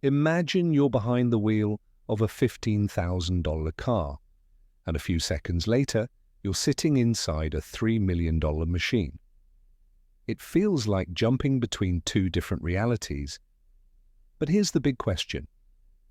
Imagine you're behind the wheel of a $15,000 car, and a few seconds later, you're sitting inside a $3 million machine. It feels like jumping between two different realities. But here's the big question.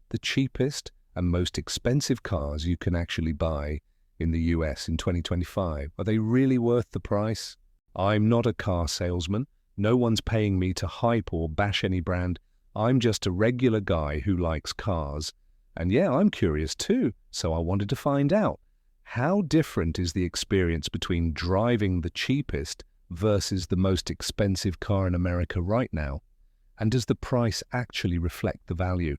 The cheapest and most expensive cars you can actually buy in the US in 2025, are they really worth the price? I'm not a car salesman. No one's paying me to hype or bash any brand. I'm just a regular guy who likes cars. And yeah, I'm curious too, so I wanted to find out. How different is the experience between driving the cheapest versus the most expensive car in America right now? And does the price actually reflect the value?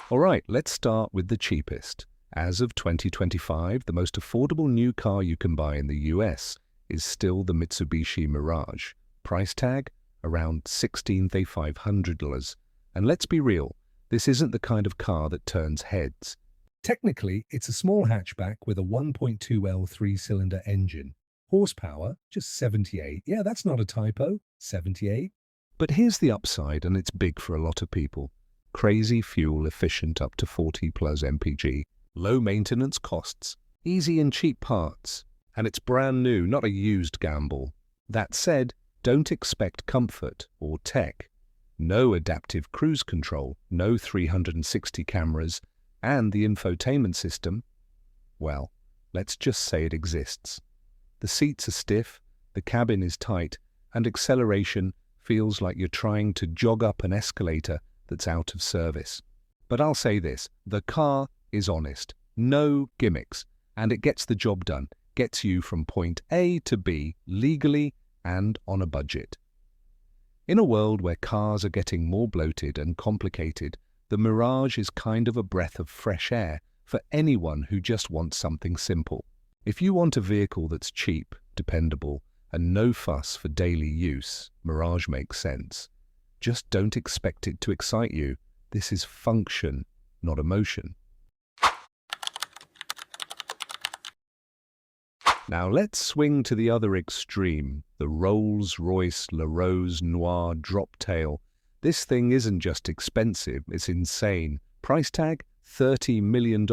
All right, let's start with the cheapest. As of 2025, the most affordable new car you can buy in the US is still the Mitsubishi Mirage. Price tag? Around $16,500. And let's be real, this isn't the kind of car that turns heads. Technically, it's a small hatchback with a 1.2L three-cylinder engine. Horsepower, just 78. Yeah, that's not a typo, 78. But here's the upside, and it's big for a lot of people. Crazy fuel efficient up to 40 plus mpg. Low maintenance costs. Easy and cheap parts. And it's brand new, not a used gamble. That said, don't expect comfort or tech. No adaptive cruise control, no 360 cameras, and the infotainment system, well, let's just say it exists. The seats are stiff, the cabin is tight, and acceleration feels like you're trying to jog up an escalator that's out of service. But I'll say this, the car is honest, no gimmicks, and it gets the job done, gets you from point A to B legally and on a budget. In a world where cars are getting more bloated and complicated, the Mirage is kind of a breath of fresh air for anyone who just wants something simple. If you want a vehicle that's cheap, dependable, and no fuss for daily use, Mirage makes sense. Just don't expect it to excite you. This is function, not emotion. Now let's swing to the other extreme, the Rolls-Royce Noire Droptail. This thing isn't just expensive, it's insane. Price tag? $30 million?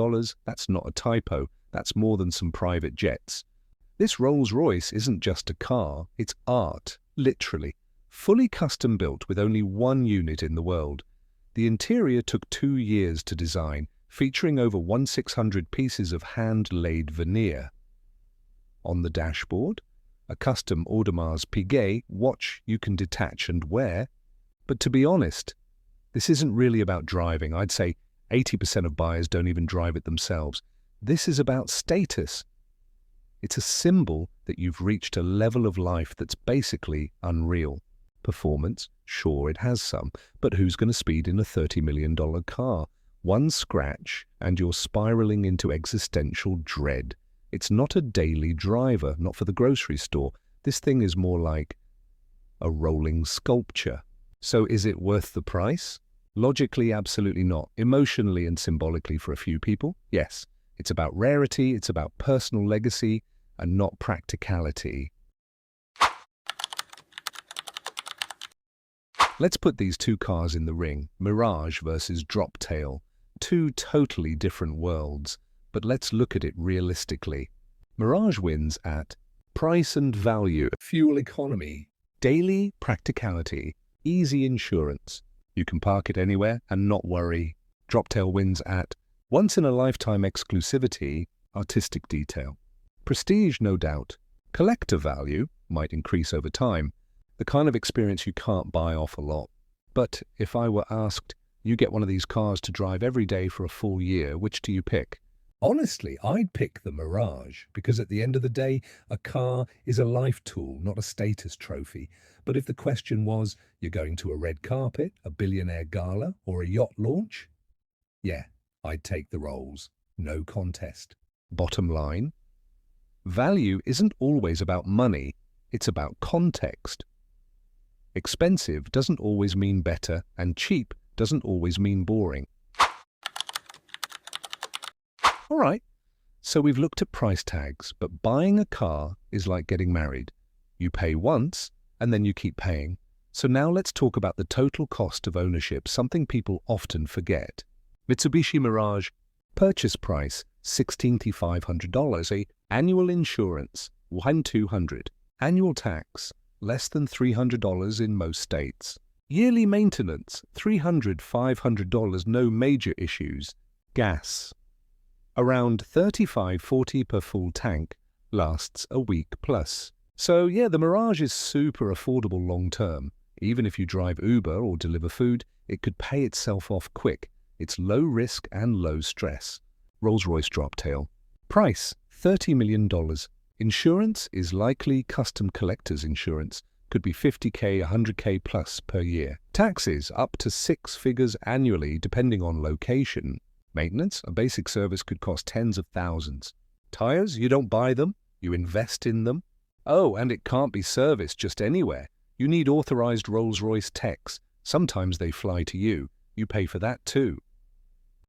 That's not a typo, that's more than some private jets. This Rolls-Royce isn't just a car, it's art, literally. Fully custom built with only one unit in the world. The interior took 2 years to design, featuring over 1,600 pieces of hand-laid veneer. On the dashboard, a custom Audemars Piguet watch you can detach and wear. But to be honest, this isn't really about driving. I'd say 80% of buyers don't even drive it themselves. This is about status. It's a symbol that you've reached a level of life that's basically unreal. Performance, sure it has some, but who's going to speed in a $30 million car? One scratch and you're spiraling into existential dread. It's not a daily driver, not for the grocery store. This thing is more like a rolling sculpture. So is it worth the price? Logically, absolutely not. Emotionally and symbolically for a few people, yes. It's about rarity, it's about personal legacy, and not practicality. Let's put these two cars in the ring, Mirage versus Droptail. Two totally different worlds. But let's look at it realistically. Mirage wins at price and value, fuel economy, daily practicality, easy insurance. You can park it anywhere and not worry. Droptail wins at once-in-a-lifetime exclusivity, artistic detail. Prestige, no doubt. Collector value might increase over time. The kind of experience you can't buy off a lot. But if I were asked, you get one of these cars to drive every day for a full year, which do you pick? Honestly, I'd pick the Mirage, because at the end of the day, a car is a life tool, not a status trophy. But if the question was, you're going to a red carpet, a billionaire gala, or a yacht launch? Yeah, I'd take the Rolls. No contest. Bottom line, value isn't always about money, it's about context. Expensive doesn't always mean better, and cheap doesn't always mean boring. All right, so we've looked at price tags, but buying a car is like getting married. You pay once, and then you keep paying. So now let's talk about the total cost of ownership, something people often forget. Mitsubishi Mirage, purchase price $16,500, annual insurance $1,200, annual tax less than $300 in most states, yearly maintenance $300–500, no major issues, gas around $35–40 per full tank, lasts a week plus. So yeah, the Mirage is super affordable long term. Even if you drive Uber or deliver food, it could pay itself off quick. It's low risk and low stress. Rolls-Royce Droptail. Price $30 million. Insurance is likely custom collector's insurance. Could be $50K, $100K plus per year. Taxes up to 6 figures annually depending on location. Maintenance, a basic service, could cost tens of thousands. Tires, you don't buy them, you invest in them. Oh, and it can't be serviced just anywhere. You need authorized Rolls-Royce techs. Sometimes they fly to you. You pay for that too.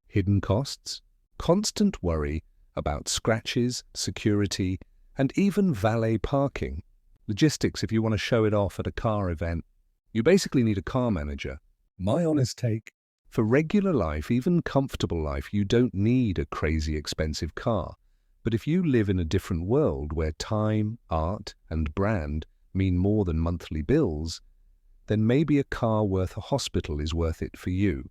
Hidden costs? Constant worry about scratches, security, and even valet parking. Logistics if you want to show it off at a car event. You basically need a car manager. My honest take. For regular life, even comfortable life, you don't need a crazy expensive car. But if you live in a different world where time, art, and brand mean more than monthly bills, then maybe a car worth a hospital is worth it for you.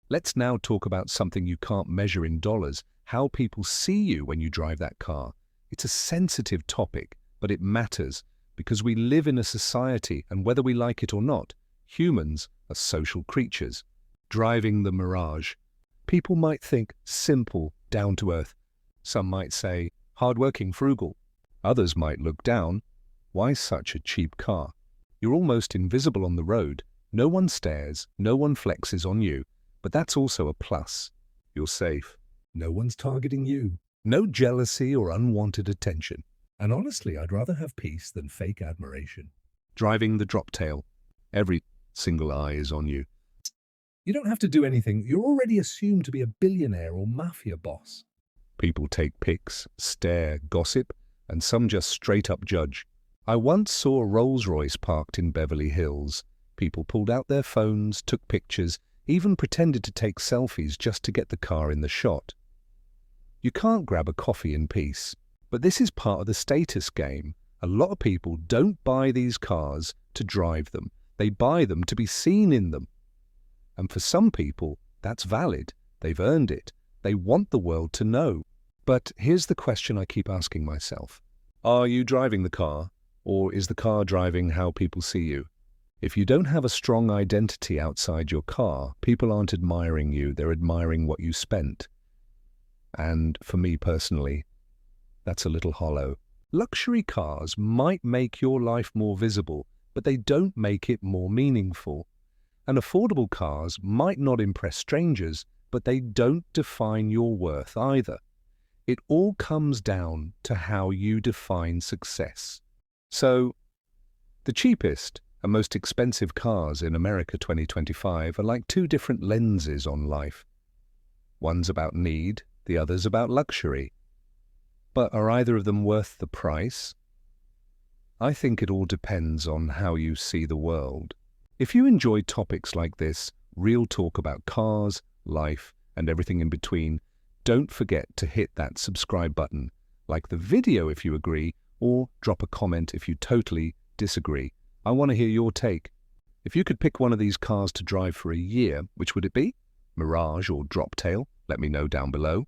Let's now talk about something you can't measure in dollars, how people see you when you drive that car. It's a sensitive topic, but it matters because we live in a society, and whether we like it or not, humans are social creatures. Driving the Mirage, people might think simple, down to earth. Some might say hardworking, frugal. Others might look down. Why such a cheap car? You're almost invisible on the road. No one stares, no one flexes on you. But that's also a plus. You're safe. No one's targeting you. No jealousy or unwanted attention. And honestly, I'd rather have peace than fake admiration. Driving the Droptail. Every single eye is on you. You don't have to do anything. You're already assumed to be a billionaire or mafia boss. People take pics, stare, gossip, and some just straight up judge. I once saw a Rolls-Royce parked in Beverly Hills. People pulled out their phones, took pictures, even pretended to take selfies just to get the car in the shot. You can't grab a coffee in peace. But this is part of the status game. A lot of people don't buy these cars to drive them. They buy them to be seen in them. And for some people, that's valid. They've earned it. They want the world to know. But here's the question I keep asking myself. Are you driving the car, or is the car driving how people see you? If you don't have a strong identity outside your car, people aren't admiring you. They're admiring what you spent. And for me personally, that's a little hollow. Luxury cars might make your life more visible, but they don't make it more meaningful. And affordable cars might not impress strangers, but they don't define your worth either. It all comes down to how you define success. So, the cheapest and most expensive cars in America 2025 are like two different lenses on life. One's about need, the other's about luxury. But are either of them worth the price? I think it all depends on how you see the world. If you enjoy topics like this, real talk about cars, life, and everything in between, don't forget to hit that subscribe button, like the video if you agree, or drop a comment if you totally disagree. I want to hear your take. If you could pick one of these cars to drive for a year, which would it be? Mirage or Droptail? Let me know down below.